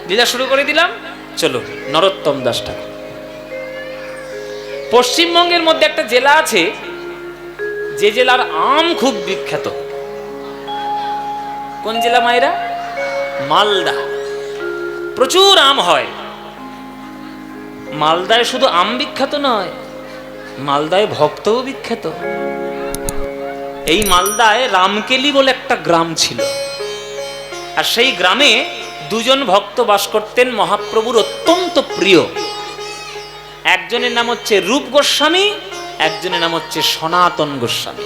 লীলা শুরু করে দিলাম। চলো, নরোত্তম দাস ঠাকুর। পশ্চিমবঙ্গের মধ্যে একটা জেলা আছে, যে জেলার আম খুব বিখ্যাত। কোন জেলা মায়েরা? মালদা। প্রচুর আম হয়। মালদায় শুধু আম বিখ্যাত নয়, মালদায় ভক্তও বিখ্যাত। এই মালদায় রামকেলি বলে একটা গ্রাম ছিল, আর সেই গ্রামে দুজন ভক্ত বাস করতেন, মহাপ্রভুর অত্যন্ত প্রিয়। একজনের নাম হচ্ছে রূপ গোস্বামী, একজনের নাম হচ্ছে সনাতন গোস্বামী।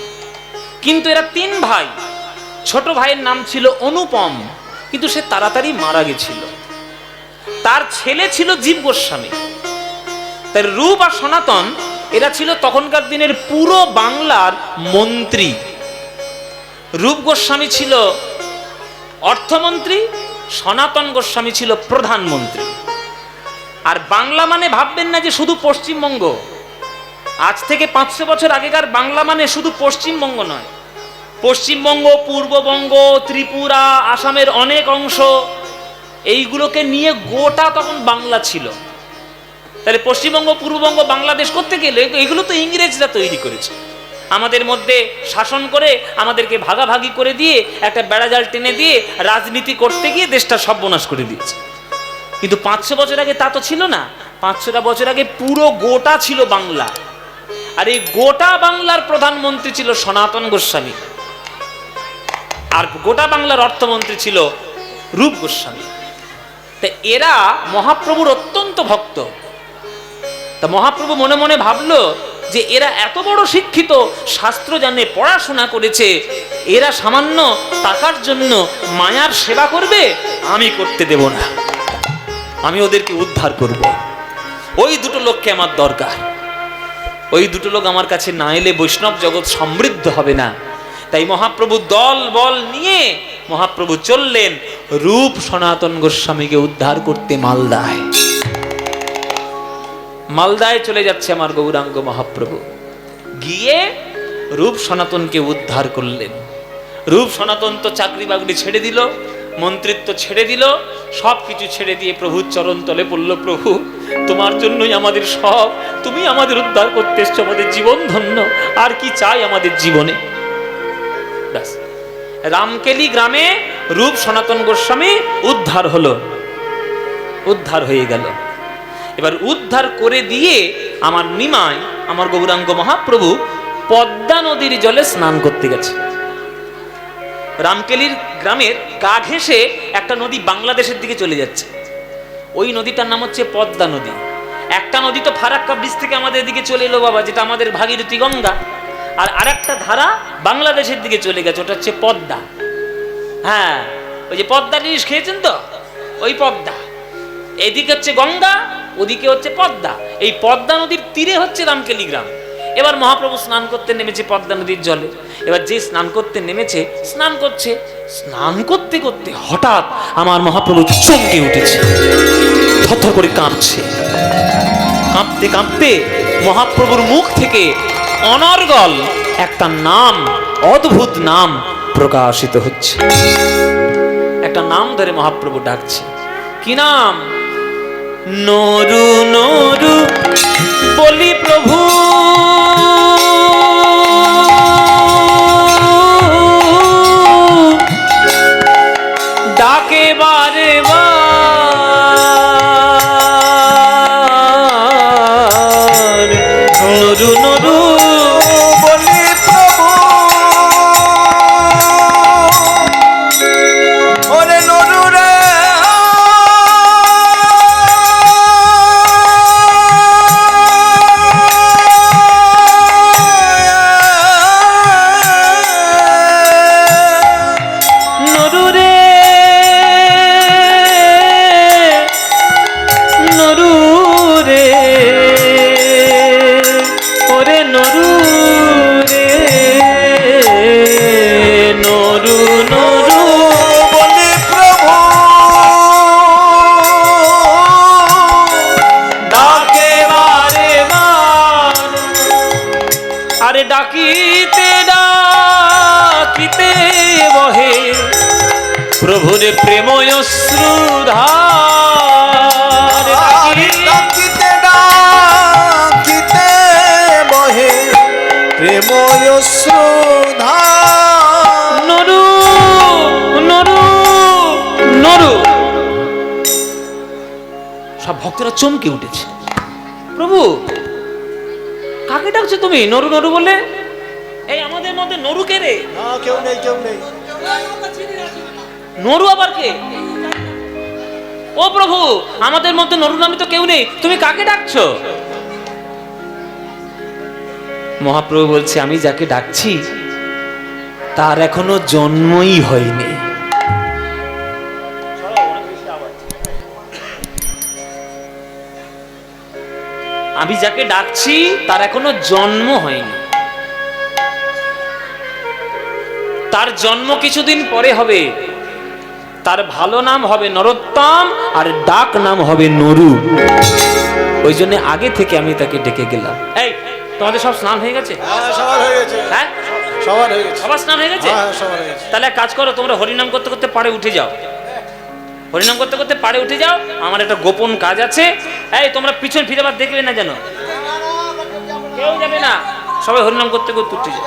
কিন্তু এরা 3 ভাই। ছোট ভাইয়ের নাম ছিল অনুপম, কিন্তু সে তাড়াতাড়ি মারা গেছিল। তার ছেলে ছিল জীব গোস্বামী। তার রূপ আর সনাতন এরা ছিল তখনকার দিনের পুরো বাংলার মন্ত্রী। রূপ গোস্বামী ছিল অর্থমন্ত্রী, সনাতন গোস্বামী ছিল প্রধানমন্ত্রী। আর বাংলা মানে ভাববেন না যে শুধু পশ্চিমবঙ্গ। আজ থেকে 500 বছর আগেকার বাংলা মানে শুধু পশ্চিমবঙ্গ নয়, পশ্চিমবঙ্গ, পূর্ববঙ্গ, ত্রিপুরা, আসামের অনেক অংশ, এইগুলোকে নিয়ে গোটা তখন বাংলা ছিল। তাহলে পশ্চিমবঙ্গ, পূর্ববঙ্গ, বাংলাদেশ করতে গেলে এগুলো তো ইংরেজরা তৈরি করেছে। আমাদের মধ্যে শাসন করে আমাদেরকে ভাগাভাগি করে দিয়ে একটা বেড়াজাল টেনে দিয়ে রাজনীতি করতে গিয়ে দেশটা সর্বনাশ করে দিয়েছে। কিন্তু 500 বছর আগে তা তো ছিল না। 500টা বছর আগে পুরো গোটা ছিল বাংলা, আর এই গোটা বাংলার প্রধানমন্ত্রী ছিল সনাতন গোস্বামী, আর গোটা বাংলার অর্থমন্ত্রী ছিল রূপ গোস্বামী। তা এরা মহাপ্রভুর অত্যন্ত ভক্ত। তা মহাপ্রভু মনে মনে ভাবলো যে এরা এত বড় শিক্ষিত, শাস্ত্র জানে, পড়াশোনা করেছে, এরা সামান্য টাকার জন্য মায়ার সেবা করবে, আমি করতে দেব না। আমি ওদেরকে উদ্ধার করব। ওই দুটো লোককে আমার দরকার। ওই দুটো লোক আমার কাছে না এলে বৈষ্ণব জগৎ সমৃদ্ধ হবে না। তাই মহাপ্রভু দল বল নিয়ে মহাপ্রভু চললেন রূপ সনাতন গোস্বামীকে উদ্ধার করতে মালদায়। মালদায় চলে যাচ্ছে আমার গৌরাঙ্গ মহাপ্রভু। গিয়ে রূপ সনাতনকে উদ্ধার করলেন। রূপ সনাতন তো চাকরি বাকরি ছেড়ে দিল, মন্ত্রিত্ব ছেড়ে দিল, সব কিছু ছেড়ে দিয়ে প্রভুর চরণ তলে পড়ল। প্রভু, তোমার জন্যই আমাদের সব, তুমি আমাদের উদ্ধার করতে এসছো, আমাদের জীবন ধন্য, আর কি চাই আমাদের জীবনে। ব্যাস, রামকেলি গ্রামে রূপ সনাতন গোস্বামী উদ্ধার হলো, উদ্ধার হয়ে গেল। এবার উদ্ধার করে দিয়ে আমার নিমাই আমার গৌরাঙ্গ মহাপ্রভু পদ্মা নদীর জলে স্নান করতে গেছে। রামকেলির গ্রামের গা ঘেঁষে একটা নদী বাংলাদেশের দিকে চলে যাচ্ছে, ওই নদীটার নাম হচ্ছে পদ্মা নদী। একটা নদী তো ফারাক্কা ব্রিজ থেকে আমাদের দিকে চলে এলো বাবা, যেটা আমাদের ভাগীরথী গঙ্গা, আর আরেকটা ধারা বাংলাদেশের দিকে চলে গেছে, ওটা হচ্ছে পদ্মা। হ্যাঁ, ওই যে পদ্মা জিনিস খেয়েছেন তো, ওই পদ্মা। এদিকে হচ্ছে গঙ্গা, ওদিকে হচ্ছে পদ্মা। এই পদ্মা নদীর তীরে হচ্ছে রামকেলি গ্রাম। এবার মহাপ্রভু স্নান করতে নেমেছে পদ্মা নদীর জলে। এবার যে স্নান করতে নেমেছে, স্নান করছে, স্নান করতে করতে হঠাৎ আমার মহাপ্রভু চমকে উঠেছে, থরথর করে কাঁপছে। কাঁপতে কাঁপতে মহাপ্রভুর মুখ থেকে অনর্গল একটা নাম, অদ্ভুত নাম প্রকাশিত হচ্ছে। একটা নাম ধরে মহাপ্রভু ডাকছে। কি নাম? নরু নরু বলি প্রভু ডাকে বারে বার, নরু নরু বলি প্রভু, ওরে নরু রে, নরু রে, নরু রে, ওরে নরু রে, নরু নরু বলি প্রভু ডাকে বারে বার। আরে ডাকিতে ডাকিতে বহে প্রভুর প্রেময় শ্রুধার। ডাকিতে ডাকিতে বহে প্রেময় শ্রুধা। নরু নরু নরু। সব ভক্তরা চমকে উঠেছে। প্রভু, কাকে ডাকছো তুমি নরু নরু বলে? এই আমাদের মধ্যে নরু কে রে? না, কেউ নেই, কেউ নেই। নরু আবার কে? ও প্রভু, আমাদের মধ্যে নরু নামে তো কেউ নেই, তুমি কাকে ডাকছো? মহাপ্রভু বলছে, আমি যাকে ডাকছি তার এখনো জন্মই হয়নি। আমি যাকে ডাকছি তার এখনো জন্ম হয়নি। তার জন্ম কিছুদিন পরে হবে। তার ভালো নাম হবে নরোত্তম, আর ডাক নাম হবে নরু। ওই জন্য আগে থেকে আমি তাকে ডেকে গেলাম। এই, তোমাদের সব স্নান হয়ে গেছে? হ্যাঁ, সবার হয়ে গেছে। হ্যাঁ, সবার হয়ে গেছে। সবার স্নান হয়ে গেছে? হ্যাঁ, সবার হয়ে গেছে। তাহলে এক কাজ করো, তোমরা হরিনাম করতে করতে পাড়ে উঠে যাও। হরিনাম করতে করতে পাড়ে উঠে যাও, আমার একটা গোপন কাজ আছে। এই, তোমরা পিছন ফিরে আবার দেখবে না যেন, কেউ যাবে না, সবাই হরিনাম করতে করতে উঠে যাও।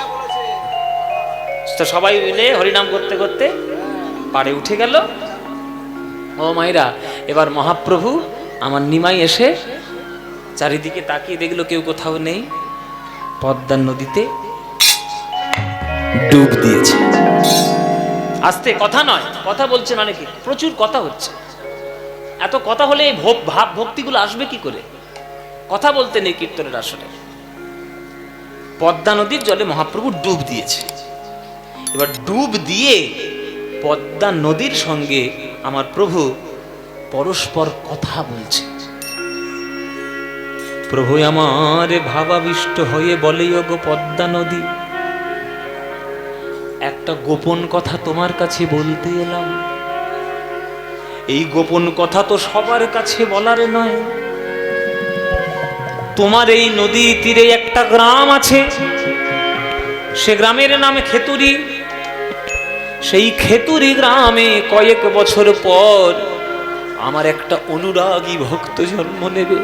তো সবাই মিলে হরিনাম করতে করতে পাড়ে উঠে গেল। ও মায়েরা, এবার মহাপ্রভু আমার নিমাই এসে চারিদিকে তাকিয়ে দেখলো কেউ কোথাও নেই। পদ্মা নদীতে ডুব দিয়েছে। আস্তে, কথা নয়, কথা বলছেন অনেকে, প্রচুর কথা হচ্ছে। এত কথা হলে এই ভাব ভক্তিগুলো আসবে কি করে? কথা বলতে নেই কীর্তনের আসলে। পদ্মা নদীর জলে মহাপ্রভু ডুব দিয়েছে। এবার ডুব দিয়ে পদ্মা নদীর সঙ্গে আমার প্রভু পরস্পর কথা বলছে। প্রভু আমার ভাবাবিষ্ট হয়ে বলে, ওগো পদ্মা নদী, একটা গোপন কথা তোমার কাছে বলতে এলাম। এই গোপন কথা তো সবার কাছে বলার নয়। তোমার এই নদী তীরে একটা গ্রাম আছে, সে গ্রামের নাম খেতুরি। সেই খেতুরি গ্রামে কয়েক বছর পর আমার একটা অনুরাগী ভক্ত জন্ম নেবে।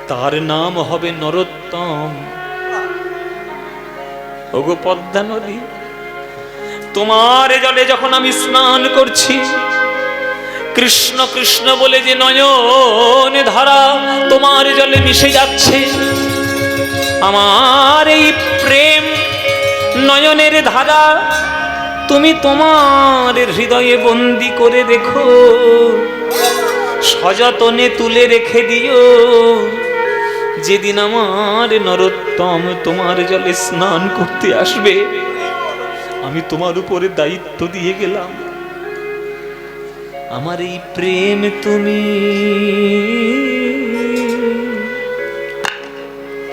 তার নাম হবে নরোত্তম। ওগো পদ্মা নদী, তোমার জলে যখন আমি স্নান করছি, কৃষ্ণ কৃষ্ণ বলে যে নয়ন ধারা তোমার জলে মিশে যাচ্ছে, আমার এই প্রেম নয়নের ধারা তুমি তোমার হৃদয়ে বন্দি করে রেখো, সযতনে তুলে রেখে দিও। যেদিন আমার নরোত্তম তোমার জলে স্নান করতে আসবে, আমি তোমার উপরে দায়িত্ব দিয়ে গেলাম, আমার এই প্রেম তুমি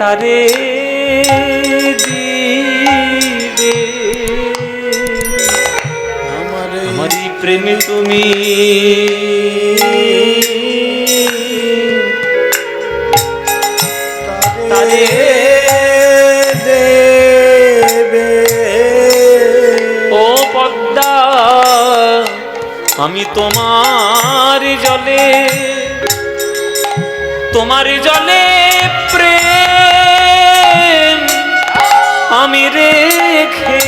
তারে দিবে, আমার আমার এই প্রেমে তুমি তারে দেবে। ও পদ্মা, আমি তোমার জলে প্রেম আমি রেখে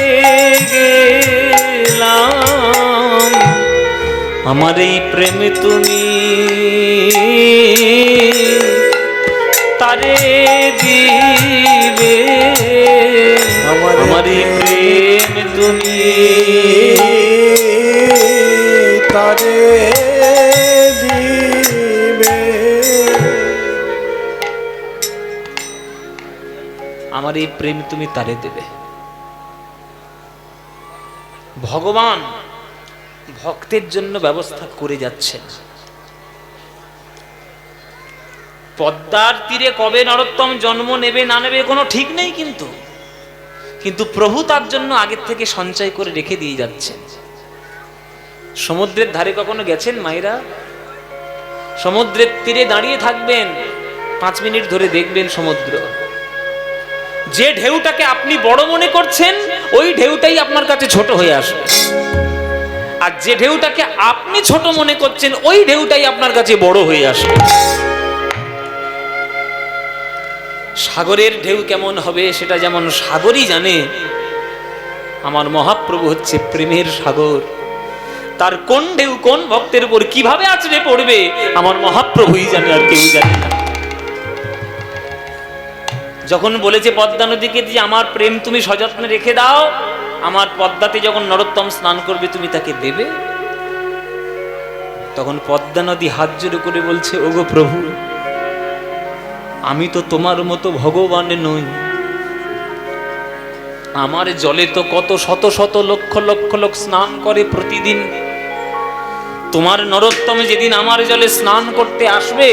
গেলাম, আমার এই প্রেমে তুমি তারে দিবে, আমার এই প্রেম তুমি তারে দিবে। আমার এই প্রেম তুমি তারে দেবে। ভগবান ভক্তের জন্য ব্যবস্থা করে যাচ্ছেন। পদ্মার তীরে কবে নরোত্তম জন্ম নেবে না নেবে কোনো ঠিক নেই, কিন্তু প্রভু তার জন্য আগের থেকে সঞ্চয় করে রেখে দিয়ে যাচ্ছেন। সমুদ্রের ধারে কখনো গেছেন মায়েরা? সমুদ্রের তীরে দাঁড়িয়ে থাকবেন, 5 মিনিট ধরে দেখবেন সমুদ্র। যে ঢেউটাকে আপনি বড় মনে করছেন, ওই ঢেউটাই আপনার কাছে ছোট হয়ে আসবে, আর যে ঢেউটাকে আপনি ছোট মনে করছেন, ওই ঢেউটাই আপনার কাছে বড় হয়ে আসবে। সাগরের ঢেউ কেমন হবে সেটা যেমন সাগরই জানে, আমার মহাপ্রভু হচ্ছে প্রেমের সাগর। তার কোন ঢেউ কোন ভক্তের উপর কিভাবে আছড়ে পড়বে আমার মহাপ্রভুই জানে, আর কেউ জানে না। যখন বলেছে পদ্মা নদীকে যে আমার প্রেম তুমি সযত্নে রেখে দাও, আমার পদ্মাতে যখন নরোত্তম স্নান করবে তুমি তাকে দেবে, তখন পদ্মা নদী হাত জোড় করে বলছে, ওগো প্রভু, আমি তো তোমার মতো ভগবান নই, আমার জলে তো কত শত শত লক্ষ লক্ষ লোক স্নান করে প্রতিদিন। তোমার নরোত্তম যেদিন আমার জলে স্নান করতে আসবে,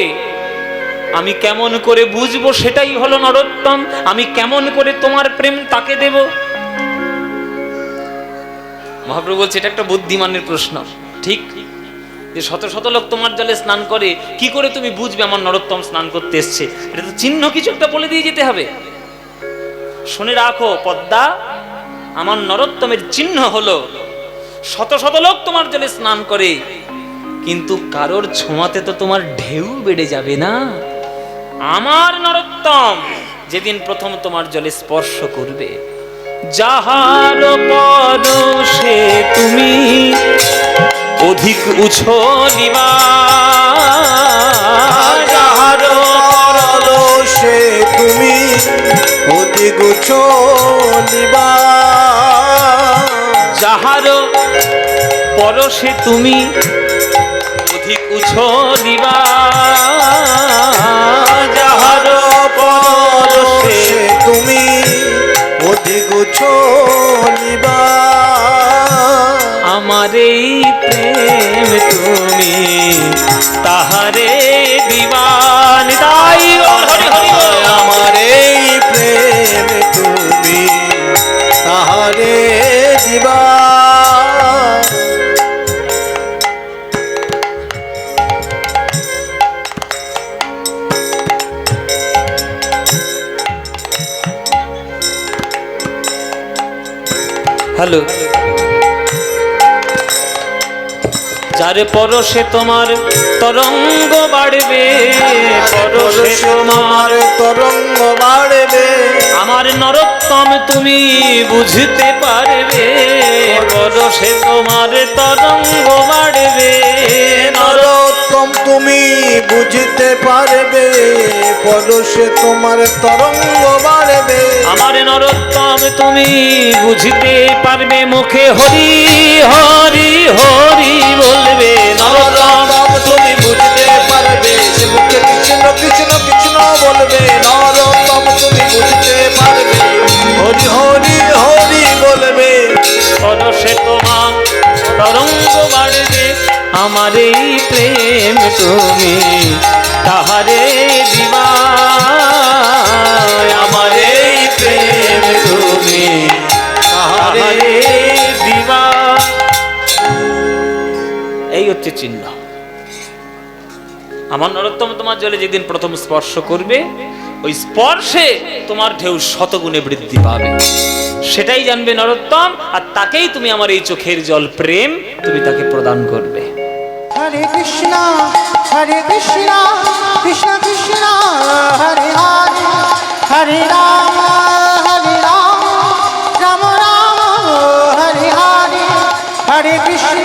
আমি কেমন করে বুঝবো সেটাই হলো নরোত্তম, আমি কেমন করে তোমার প্রেম তাকে দেব? মহাপ্রভু বলছে এটা একটা বুদ্ধিমানের প্রশ্ন, ঠিক যে শত শত লোক তোমার জলে স্নান করে, কি করে তুমি বুঝবে আমার নরোত্তম স্নান করতে এসছে? এটা তো চিহ্ন কিছু একটা বলে দিয়ে যেতে হবে। শুনে রাখো পদ্মা, আমার নরোত্তমের চিহ্ন হলো শত শত লোক তোমার জলে স্নান করে, কিন্তু কারোর ছোঁয়াতে তো তোমার ঢেউ বেড়ে যাবে না। আমার নরোত্তম যেদিন প্রথম তোমার জলে স্পর্শ করবে, যাহার পরশে তুমি অধিক উছলিবা, যাহার পরশে তুমি অধিক উছলিবা, যাহার পরশে তুমি অধিক উছলিবা, যাহার পরশে তুমি অধিক উছলিবা, আমার এই প্রেম তুমি তাহারে দিবান। তাই হরি হরি আমার এই প্রেম তুমি তাহারে দিবা। হ্যালো, যারে পরশে তোমার তরঙ্গ বাড়বে, পরশে তোমার তরঙ্গ বাড়বে, আমার নরোত্তম তুমি বুঝতে পারবে, পরশে তোমার তরঙ্গ বাড়বে, বুঝতে পারবে, পরশে তোমার তরঙ্গ বাড়বে। আমার নরোত্তম তুমি বুঝতে পারবে, মুখে হরি হরি হরি বলবে। নরোত্তম নরোত্তম তুমি বুঝতে পারবে, সে মুখে কৃষ্ণ কৃষ্ণ কৃষ্ণ বলবে। নরোত্তম তুমি বুঝতে পারবে, হরি হরি হরি বলবে। পরশে তোমার তরঙ্গ বাড়বে, আমার এই প্রেম তুমি তাহারে দিবা। আমার এই প্রেম তুমি তাহারে দিবা। এই হচ্ছে চিহ্ন। আমার নরোত্তম তোমার জলে যেদিন প্রথম স্পর্শ করবে, ওই স্পর্শে তোমার ঢেউ শতগুণে বৃদ্ধি পাবে, সেটাই জানবে নরোত্তম। আর তাকেই তুমি আমার এই চোখের জল প্রেম তুমি তাকে প্রদান করবে। হরে কৃষ্ণ কৃষ্ণ কৃষ্ণ হরে হরে, হরে রাম রাম রাম হরে হরে। হরে কৃষ্ণ